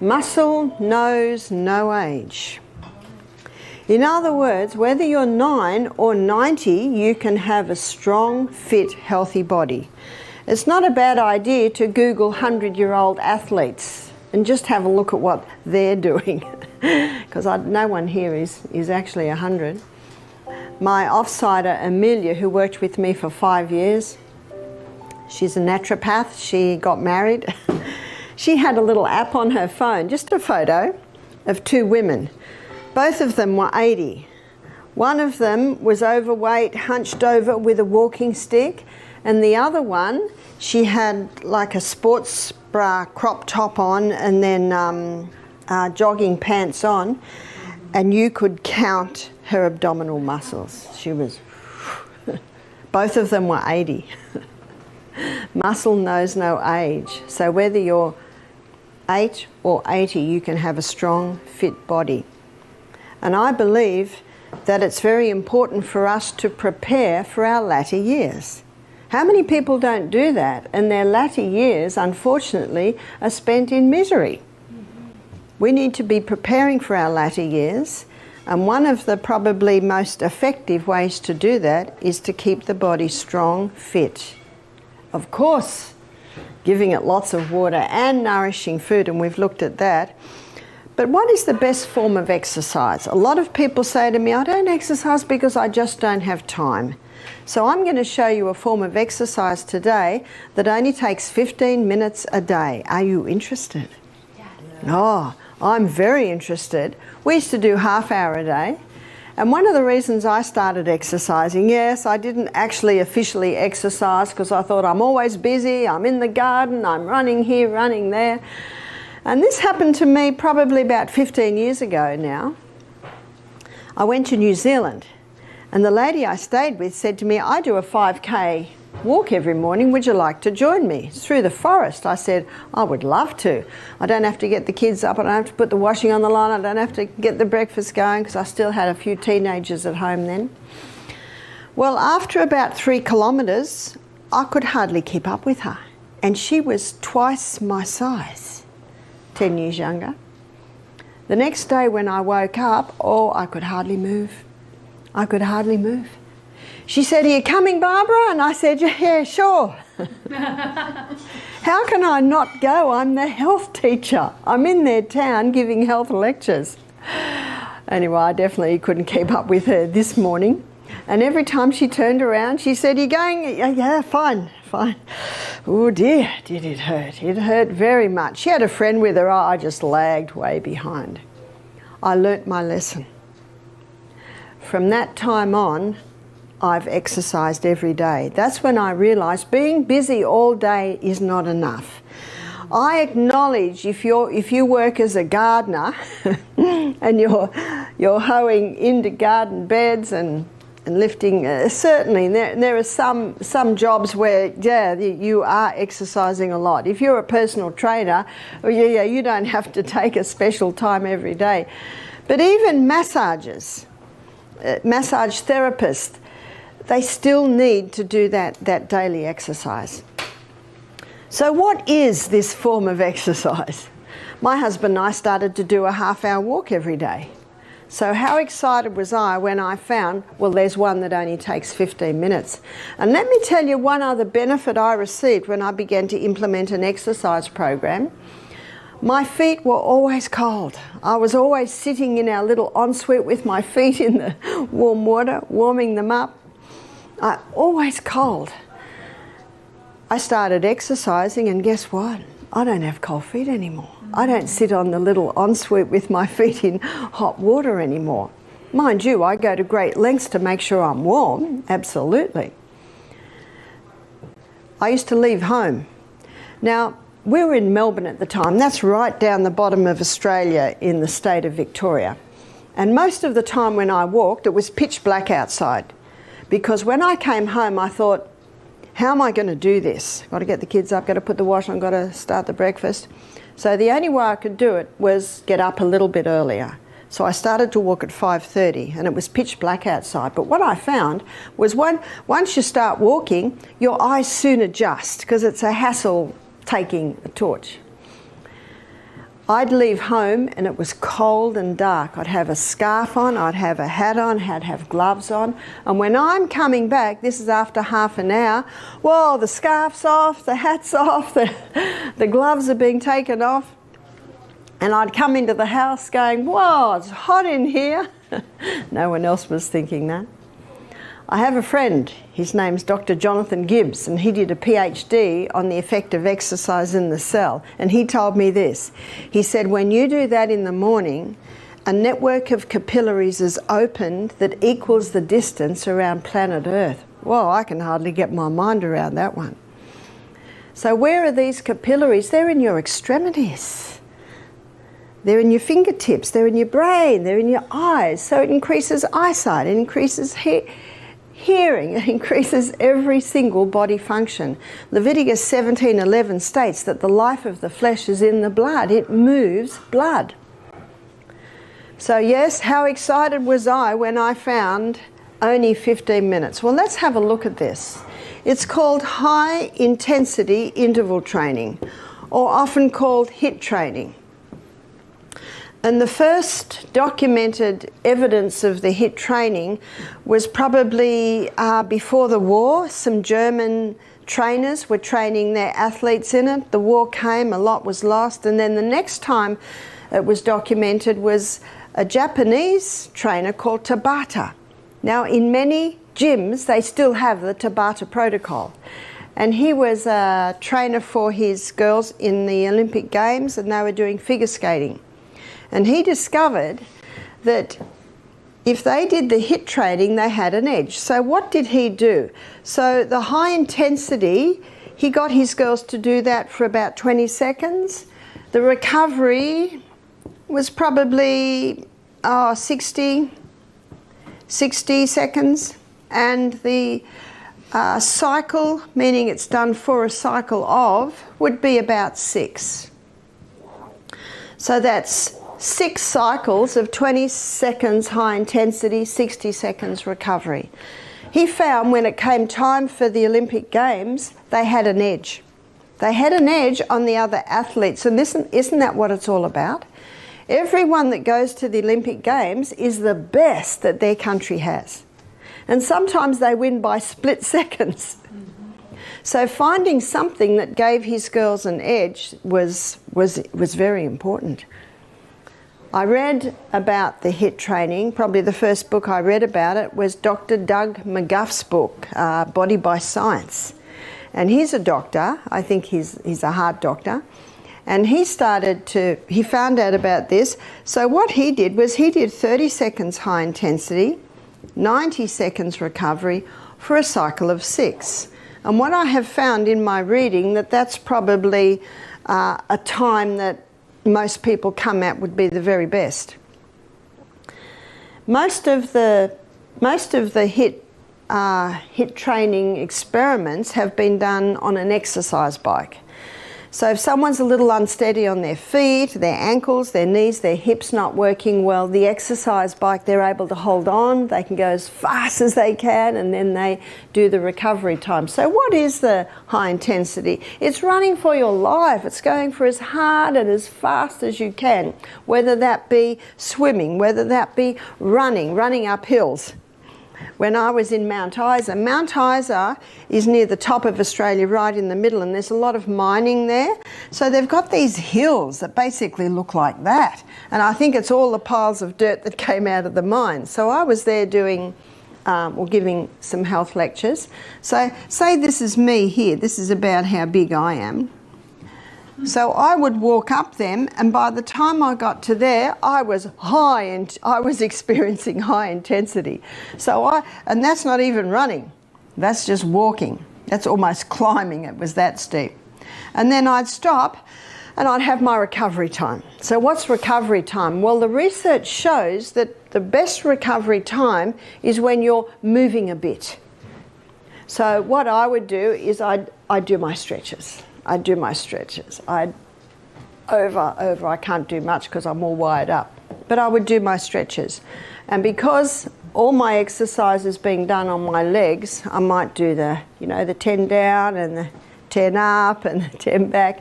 Muscle knows no age. In other words, whether you're 9 or 90, you can have a strong, fit, healthy body. It's not a bad idea to Google 100-year-old athletes and just have a look at what they're doing, because no one here is actually 100. My offsider, Amelia, who worked with me for 5 years, she's a naturopath, she got married. She had a little app on her phone, just a photo of 2 women. Both of them were 80. One of them was overweight, hunched over with a walking stick, and the other one, she had like a sports bra crop top on and then jogging pants on, and you could count her abdominal muscles. She was, both of them were 80. Muscle knows no age. So whether you're 8 or 80, you can have a strong, fit body. And I believe that it's very important for us to prepare for our latter years. How many people don't do that? And their latter years, unfortunately, are spent in misery. We need to be preparing for our latter years. And one of the probably most effective ways to do that is to keep the body strong, fit. Of course, giving it lots of water and nourishing food, and we've looked at that. But what is the best form of exercise? A lot of people say to me, I don't exercise because I just don't have time. So I'm going to show you a form of exercise today that only takes 15 minutes a day. Are you interested? Yes. Oh, I'm very interested. We used to do half hour a day. And one of the reasons I started exercising, yes, I didn't actually officially exercise because I thought I'm always busy, I'm in the garden, I'm running here, running there. And this happened to me probably about 15 years ago now. I went to New Zealand and the lady I stayed with said to me, I do a 5K walk every morning, would you like to join me? It's through the forest. I said, I would love to. I don't have to get the kids up, I don't have to put the washing on the line, I don't have to get the breakfast going, because I still had a few teenagers at home then. Well, after about 3 kilometres, I could hardly keep up with her. And she was twice my size, 10 years younger. The next day when I woke up, oh, I could hardly move. I could hardly move. She said, are you coming, Barbara? And I said, yeah, sure. How can I not go? I'm the health teacher. I'm in their town giving health lectures. Anyway, I definitely couldn't keep up with her this morning. And every time she turned around, she said, you going? Yeah, fine. Oh dear, did it hurt. It hurt very much. She had a friend with her. I just lagged way behind. I learnt my lesson. From that time on, I've exercised every day. That's when I realised being busy all day is not enough. I acknowledge if you work as a gardener and you're hoeing into garden beds and lifting, certainly there are some jobs where, yeah, you are exercising a lot. If you're a personal trainer, you don't have to take a special time every day. But even massage therapists, they still need to do that daily exercise. So what is this form of exercise? My husband and I started to do a half-hour walk every day. So how excited was I when I found, well, there's one that only takes 15 minutes. And let me tell you one other benefit I received when I began to implement an exercise program. My feet were always cold. I was always sitting in our little ensuite with my feet in the warm water, warming them up. Always cold. I started exercising and guess what? I don't have cold feet anymore. I don't sit on the little ensuite with my feet in hot water anymore. Mind you, I go to great lengths to make sure I'm warm, absolutely. I used to leave home. Now, we were in Melbourne at the time. That's right down the bottom of Australia in the state of Victoria. And most of the time when I walked, it was pitch black outside. Because when I came home, I thought, how am I going to do this? Got to get the kids up, got to put the wash on, got to start the breakfast. So the only way I could do it was get up a little bit earlier. So I started to walk at 5:30 and it was pitch black outside. But what I found was once you start walking, your eyes soon adjust because it's a hassle taking a torch. I'd leave home and it was cold and dark. I'd have a scarf on, I'd have a hat on, I'd have gloves on. And when I'm coming back, this is after half an hour, well, the scarf's off, the hat's off, the gloves are being taken off. And I'd come into the house going, whoa, it's hot in here. No one else was thinking that. I have a friend, his name's Dr. Jonathan Gibbs, and he did a PhD on the effect of exercise in the cell. And he told me this. He said, when you do that in the morning, a network of capillaries is opened that equals the distance around planet Earth. Well, I can hardly get my mind around that one. So where are these capillaries? They're in your extremities. They're in your fingertips, they're in your brain, they're in your eyes. So it increases eyesight, it increases hearing, it increases every single body function. Leviticus 17:11 states that the life of the flesh is in the blood. It moves blood. So yes, how excited was I when I found only 15 minutes. Well, let's have a look at this. It's called high intensity interval training, or often called HIIT training. And the first documented evidence of the HIIT training was probably before the war. Some German trainers were training their athletes in it. The war came, a lot was lost, and then the next time it was documented was a Japanese trainer called Tabata. Now, in many gyms, they still have the Tabata protocol. And he was a trainer for his girls in the Olympic Games, and they were doing figure skating. And he discovered that if they did the HIIT training, they had an edge. So what did he do? So the high intensity, he got his girls to do that for about 20 seconds. The recovery was probably 60 seconds. And the cycle, meaning it's done for a cycle of, would be about 6. So that's 6 cycles of 20 seconds high intensity, 60 seconds recovery. He found when it came time for the Olympic Games, they had an edge. They had an edge on the other athletes. And isn't that what it's all about? Everyone that goes to the Olympic Games is the best that their country has. And sometimes they win by split seconds. So finding something that gave his girls an edge was very important. I read about the HIIT training. Probably the first book I read about it was Dr. Doug McGuff's book, Body by Science. And he's a doctor. I think he's a heart doctor. And he found out about this. So what he did was he did 30 seconds high intensity, 90 seconds recovery for a cycle of 6. And what I have found in my reading, that's probably a time that most people come at would be the very best. Most of the HIIT training experiments have been done on an exercise bike. So if someone's a little unsteady on their feet, their ankles, their knees, their hips not working well, the exercise bike, they're able to hold on, they can go as fast as they can, and then they do the recovery time. So what is the high intensity? It's running for your life. It's going for as hard and as fast as you can, whether that be swimming, whether that be running up hills. When I was in Mount Isa is near the top of Australia, right in the middle, and there's a lot of mining there. So they've got these hills that basically look like that. And I think it's all the piles of dirt that came out of the mine. So I was there doing, giving some health lectures. So say this is me here. This is about how big I am. So I would walk up them, and by the time I got to there, I was experiencing high intensity. And that's not even running. That's just walking. That's almost climbing. It was that steep. And then I'd stop and I'd have my recovery time. So what's recovery time? Well, the research shows that the best recovery time is when you're moving a bit. So what I would do is I'd do my stretches. I can't do much because I'm all wired up. But I would do my stretches. And because all my exercise is being done on my legs, I might do the 10 down and the 10 up and the 10 back.